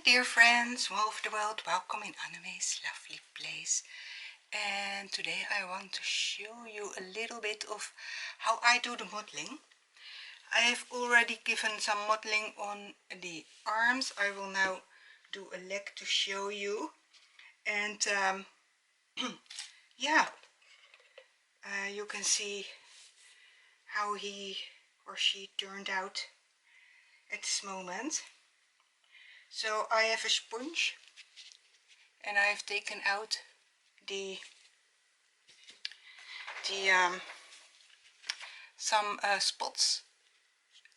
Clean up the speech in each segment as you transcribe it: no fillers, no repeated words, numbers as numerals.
Dear friends all over the world, welcome in Annemay's lovely place. And today I want to show you a little bit of how I do the modeling. I have already given some modeling on the arms. I will now do a leg to show you. And yeah, you can see how he or she turned out at this moment. So I have a sponge and I have taken out some spots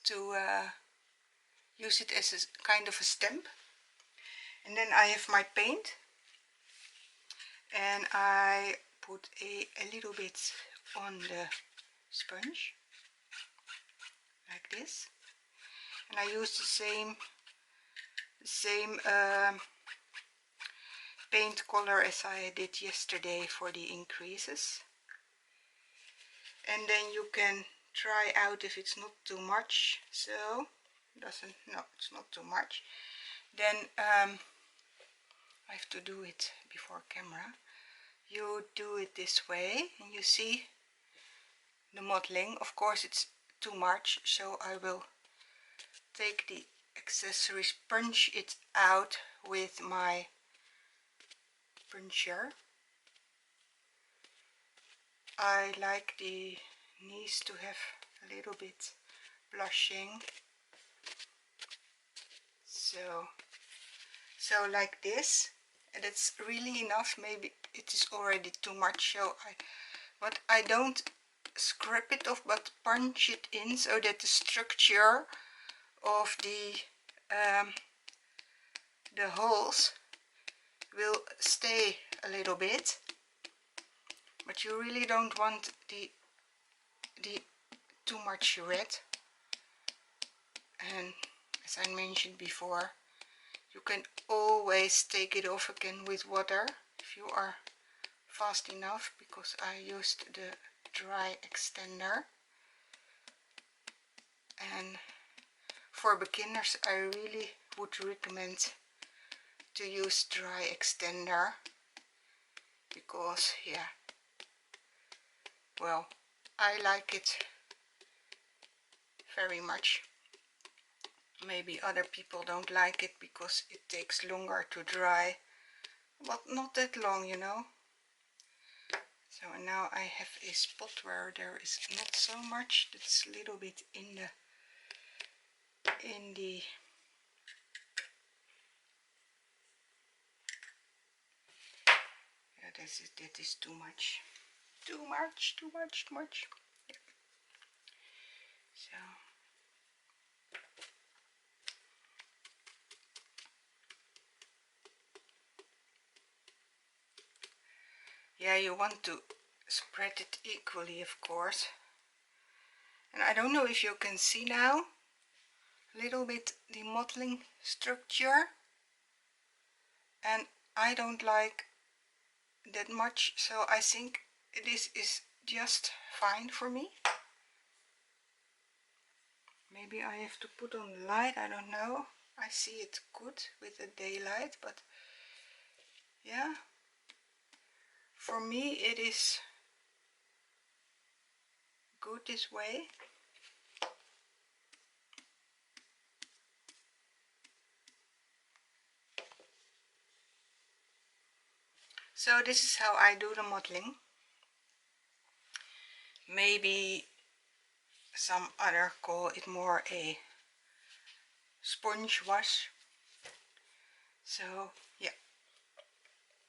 to use it as a kind of a stamp. And then I have my paint and I put a little bit on the sponge like this, and I use the same paint color as I did yesterday for the increases. And then you can try out if it's not too much. So no, it's not too much. Then I have to do it before camera. You do it this way and you see the modeling. Of course it's too much, so I will take the accessories, punch it out with my puncher. I like the knees to have a little bit blushing, so like this, and it's really enough. Maybe it is already too much, so I don't scrap it off, but punch it in so that the structure of the holes will stay a little bit. But you really don't want the too much red. And as I mentioned before, you can always take it off again with water if you are fast enough, because I used the dry extender. And for beginners I really would recommend to use dry extender, because yeah, well, I like it very much. Maybe other people don't like it because it takes longer to dry, but not that long, you know. So now I have a spot where there is not so much. That's a little bit in the yeah, that is too much. Too much. Yeah. So yeah, you want to spread it equally, of course. And I don't know if you can see now a little bit the mottling structure, and I don't like that much, so I think this is just fine for me. Maybe I have to put on the light, I don't know. I see it good with the daylight, but yeah, for me it is good this way. So this is how I do the modeling. Maybe some other call it more a sponge wash. So yeah,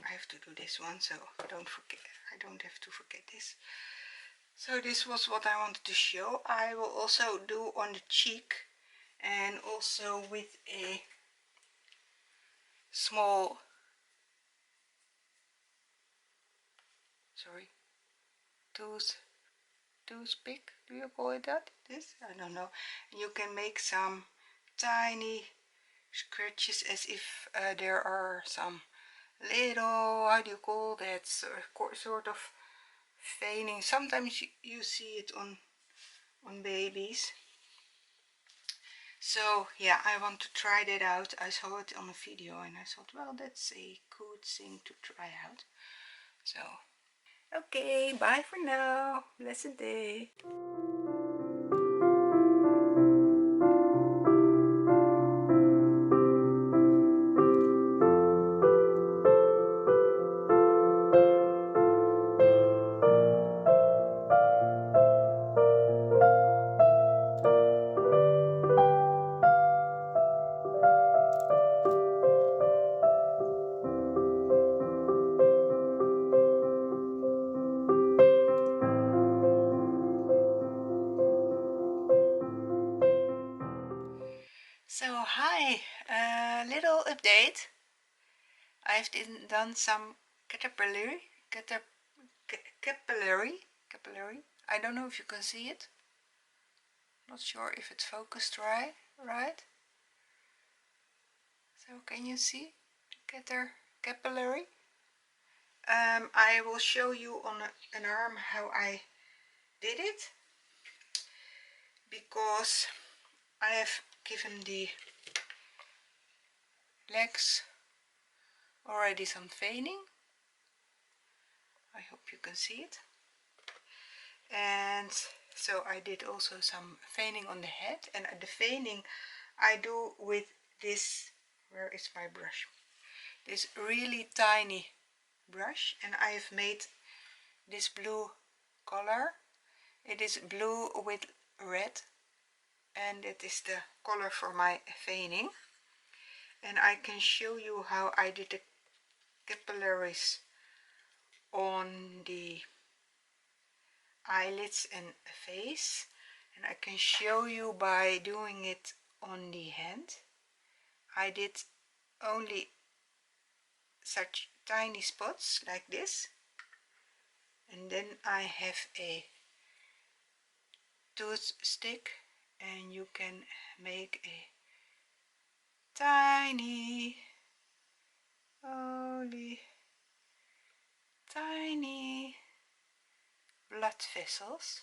I have to do this one, so don't forget, I don't have to forget this. So this was what I wanted to show. I will also do on the cheek, and also with a small, sorry, toothpick, do you call it that? This? I don't know. You can make some tiny scratches as if there are some little, how do you call that, sort of veining. Sometimes you see it on babies. So yeah, I want to try that out. I saw it on a video and I thought, well, that's a good thing to try out. So okay, bye for now. Blessed day. So hi, little update. I've done some capillary. I don't know if you can see it. Not sure if it's focused right. So can you see capillary? I will show you on an arm how I did it, because I have given the legs already some veining. I hope you can see it. And so I did also some veining on the head, and the veining I do with this, where is my brush? This really tiny brush, and I have made this blue color. It is blue with red, and it is the color for my veining. And I can show you how I did the capillaries on the eyelids and face, and I can show you by doing it on the hand. I did only such tiny spots like this, and then I have a toothpick, and you can make a tiny, only tiny blood vessels,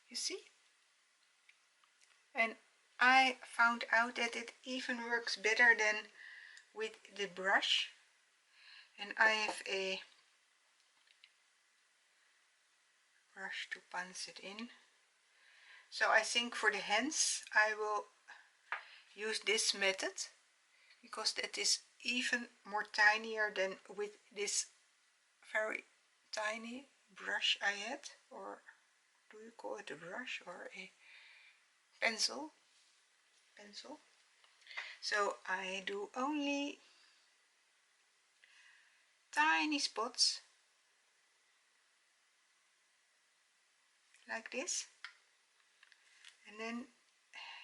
you see. And I found out that it even works better than with the brush. And I have a brush to punch it in. So I think for the hands I will use this method, because that is even more tinier than with this very tiny brush I had, or do you call it a brush or a pencil? So I do only tiny spots like this, and then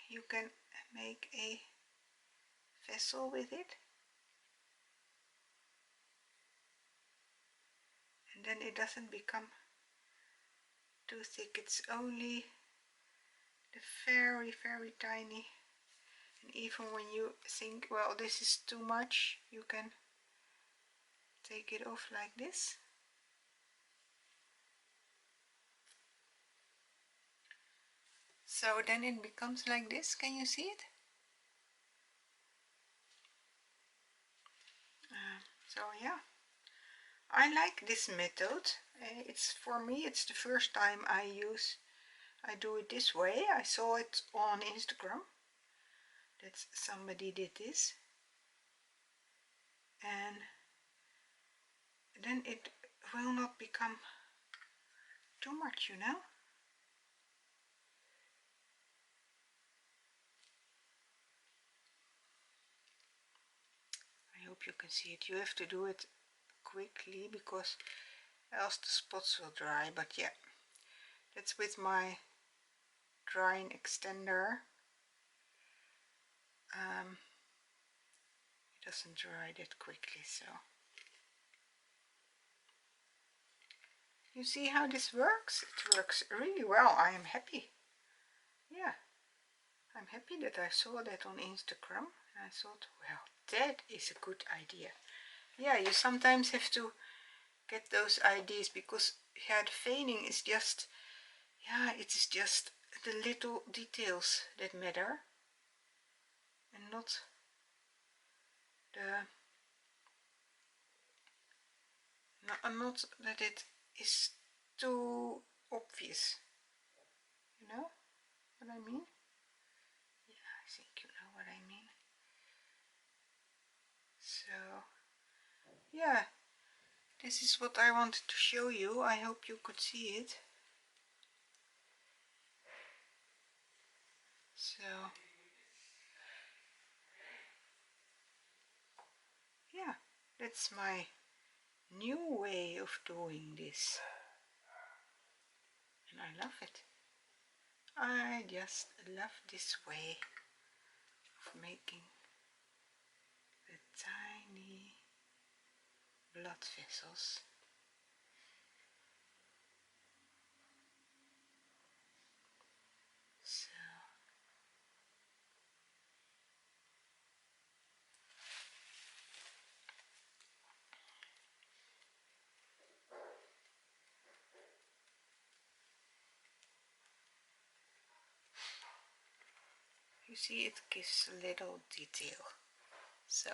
you can make a vessel with it, and then it doesn't become too thick. It's only the very tiny, and even when you think, well, this is too much, you can take it off like this. So then it becomes like this. Can you see it? So yeah, I like this method. It's, for me, it's the first time I do it this way. I saw it on Instagram that somebody did this, and then it will not become too much, you know. I hope you can see it. You have to do it quickly, because else the spots will dry. But yeah, that's with my drying extender. It doesn't dry that quickly, so you see how this works? It works really well. I am happy. Yeah, I'm happy that I saw that on Instagram, and I thought, well, that is a good idea. Yeah, you sometimes have to get those ideas, because yeah, the veining is just, yeah, it is just the little details that matter. and not the not that it is too obvious. You know what I mean? Yeah, I think you know what I mean. So yeah, this is what I wanted to show you. I hope you could see it. So yeah, that's my new way of doing this, and I love it. I just love this way of making the tiny blood vessels. So you see, it gives a little detail. So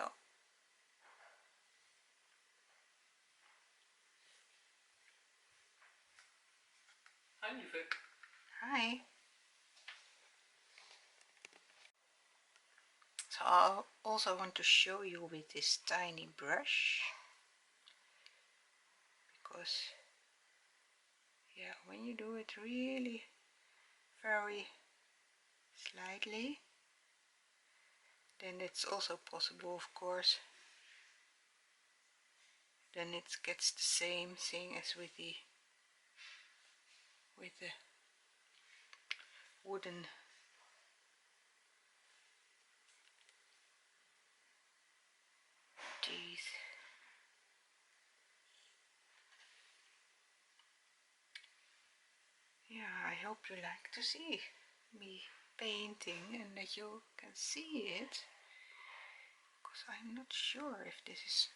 hi, lieve. hi. So I also want to show you with this tiny brush, because yeah, when you do it really very slightly, then it's also possible, of course, then it gets the same thing as with the wooden teeth. Yeah, I hope you like to see me painting and that you can see it, because I'm not sure if this is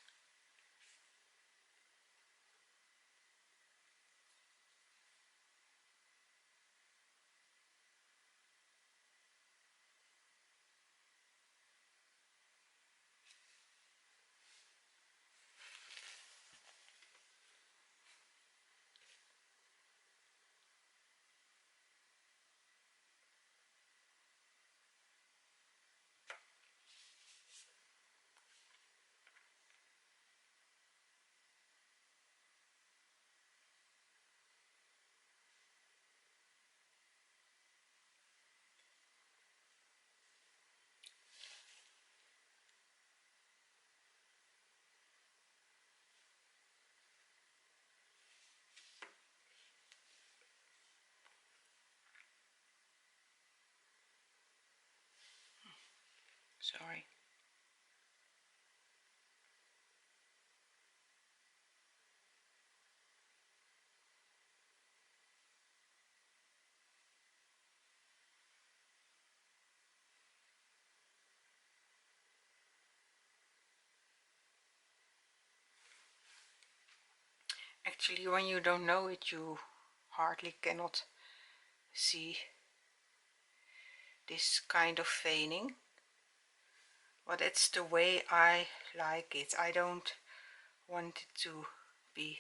sorry. Actually, when you don't know it, you hardly cannot see this kind of veining, but it's the way I like it. I don't want it to be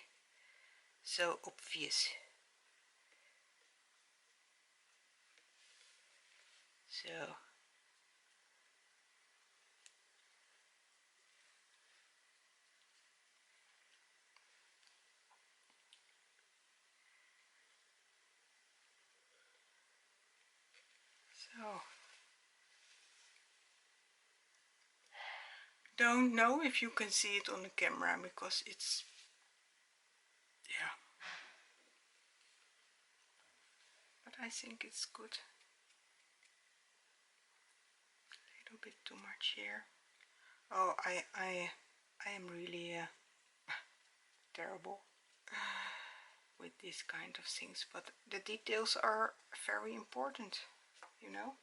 so obvious. So don't know if you can see it on the camera, because it's, yeah, but I think it's good. A little bit too much here. Oh, I am really terrible with these kind of things, but the details are very important, you know.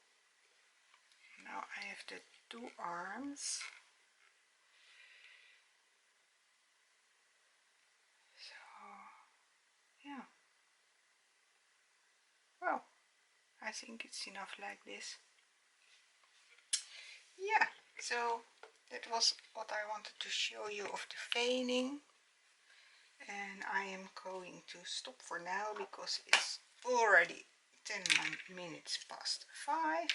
Now I have the two arms. So yeah, well, I think it's enough like this. yeah, so that was what I wanted to show you of the veining. And I am going to stop for now because it's already 10 minutes past 5.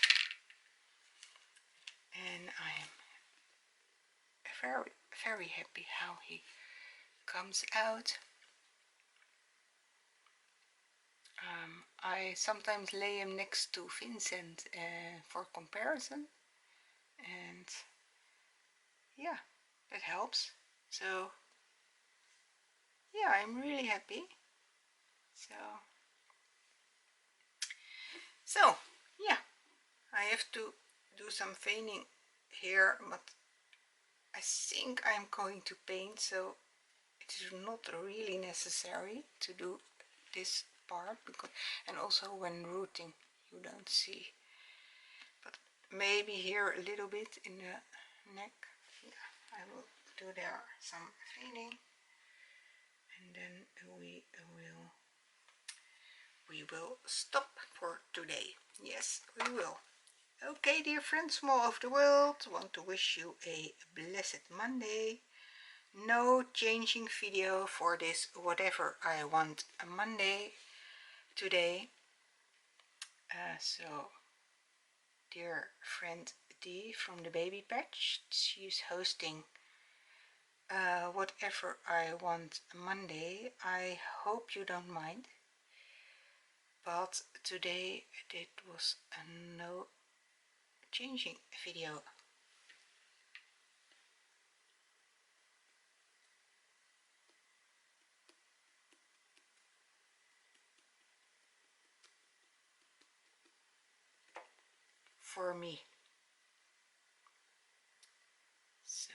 And I am very, very happy how he comes out. I sometimes lay him next to Vincent for comparison, and yeah, that helps. So yeah, I'm really happy. So yeah, I have to do some veining here, but I think I'm going to paint, so it is not really necessary to do this part, because, and also when rooting you don't see, but maybe here a little bit in the neck. Yeah, I will do there some veining, and then we will stop for today. Yes, we will. Okay, dear friends from all over the world, want to wish you a blessed Monday. No changing video for this whatever I want a Monday today. So dear friend Dee from the Baby Patch, she's hosting whatever I want Monday. I hope you don't mind, but today it was a no changing video. For me. So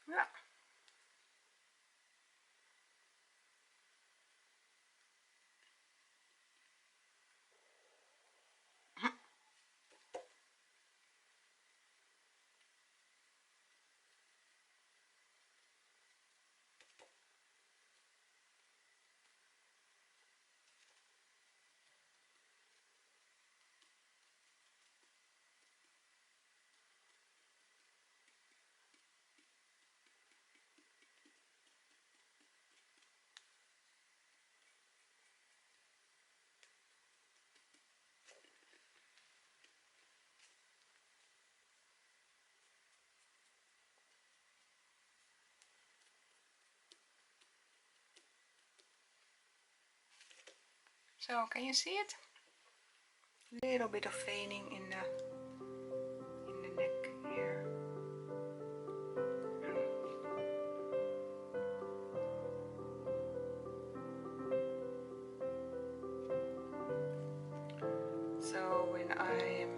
yeah. So can you see it? Little bit of veining in the neck here. So when I am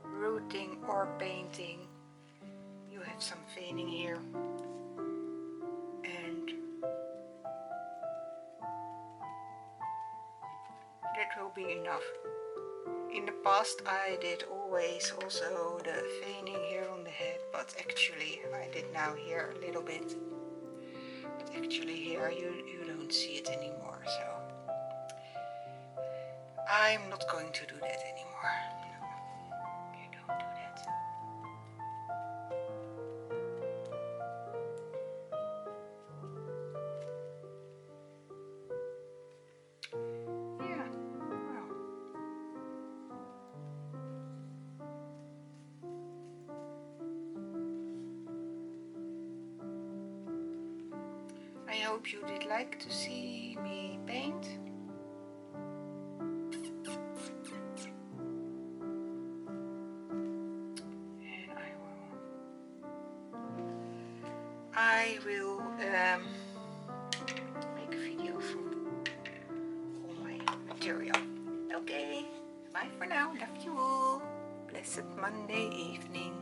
rooting or painting, you have some veining here, and that will be enough. In the past I did always also the veining here on the head, but actually I did now here a little bit, but actually here you don't see it anymore, so I'm not going to do that anymore. No, you don't do that. Yeah, well, I hope you did like to see me paint. And I will make a video from all my material. Okay, bye for now. Love you all. Blessed Monday evening.